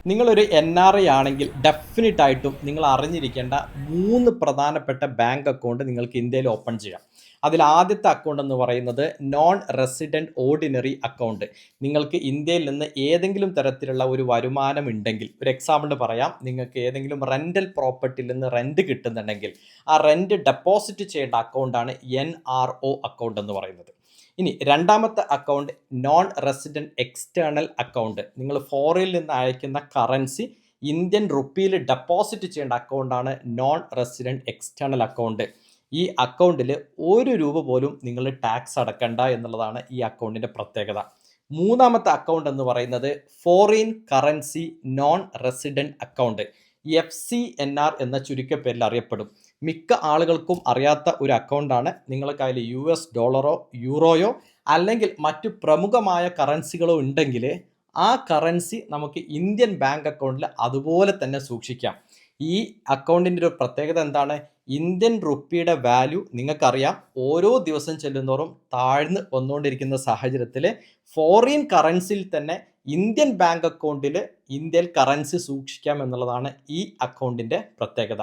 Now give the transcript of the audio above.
നിങ്ങളൊരു NRI ആണെങ്കിൽ definite ആയിട്ടും നിങ്ങൾ അറിഞ്ഞിരിക്കേണ്ട 3 പ്രധാനപ്പെട്ട ബാങ്ക് അക്കൗണ്ട് നിങ്ങൾക്ക് ഇന്ത്യയിൽ ഓപ്പൺ ചെയ്യാം. അതിൽ ആദ്യത്തെ അക്കൗണ്ട് എന്ന് പറയുന്നത് നോൺ റെസിഡൻറ്റ് ഓർഡിനറി അക്കൗണ്ട്. നിങ്ങൾക്ക് ഇന്ത്യയിൽ നിന്ന് ഏതെങ്കിലും തരത്തിലുള്ള ഒരു വരുമാനം ഉണ്ടെങ്കിൽ, ഒരു എക്സാമ്പിൾ പറയാം, നിങ്ങൾക്ക് ഏതെങ്കിലും റെൻ്റൽ പ്രോപ്പർട്ടിയിൽ നിന്ന് റെൻറ്റ് കിട്ടുന്നുണ്ടെങ്കിൽ ആ റെൻറ്റ് ഡെപ്പോസിറ്റ് ചെയ്യേണ്ട അക്കൗണ്ടാണ് NRO അക്കൗണ്ട് എന്ന് പറയുന്നത്. ഇനി രണ്ടാമത്തെ account non resident external account. നിങ്ങൾ ഫോറിനിൽ നിന്ന് അയക്കുന്ന കറൻസി ഇന്ത്യൻ റുപ്പിയിൽ ഡെപ്പോസിറ്റ് ചെയ്യേണ്ട അക്കൗണ്ടാണ് നോൺ റെസിഡൻറ്റ് എക്സ്റ്റേണൽ അക്കൗണ്ട്. ഈ അക്കൗണ്ടിൽ 1 രൂപ പോലും നിങ്ങൾ ടാക്സ് അടക്കണ്ട എന്നുള്ളതാണ് ഈ അക്കൗണ്ടിൻ്റെ പ്രത്യേകത. മൂന്നാമത്തെ അക്കൗണ്ട് എന്ന് പറയുന്നത് foreign currency non resident account, FCNR എന്ന ചുരുക്കപ്പേരിൽ അറിയപ്പെടും. മിക്ക ആളുകൾക്കും അറിയാത്ത ഒരു അക്കൗണ്ടാണ്. നിങ്ങൾ കയ്യിൽ $ഡോളറോ യൂറോയോ അല്ലെങ്കിൽ മറ്റു പ്രമുഖമായ കറൻസികളോ ഉണ്ടെങ്കിൽ ആ കറൻസി നമുക്ക് ഇന്ത്യൻ ബാങ്ക് അക്കൗണ്ടിൽ അതുപോലെ തന്നെ സൂക്ഷിക്കാം. ഈ അക്കൗണ്ടിൻ്റെ ഒരു പ്രത്യേകത എന്താണ്? ഇന്ത്യൻ റുപ്പിയുടെ വാല്യൂ നിങ്ങൾക്കറിയാം, ഓരോ ദിവസം ചെല്ലുന്നതോറും താഴ്ന്ന് വന്നുകൊണ്ടിരിക്കുന്ന സാഹചര്യത്തിൽ ഫോറിൻ കറൻസിയിൽ തന്നെ ഇന്ത്യൻ ബാങ്ക് അക്കൗണ്ടിൽ ഇന്ത്യൻ കറൻസി സൂക്ഷിക്കാം എന്നുള്ളതാണ് ഈ അക്കൗണ്ടിൻ്റെ പ്രത്യേകത.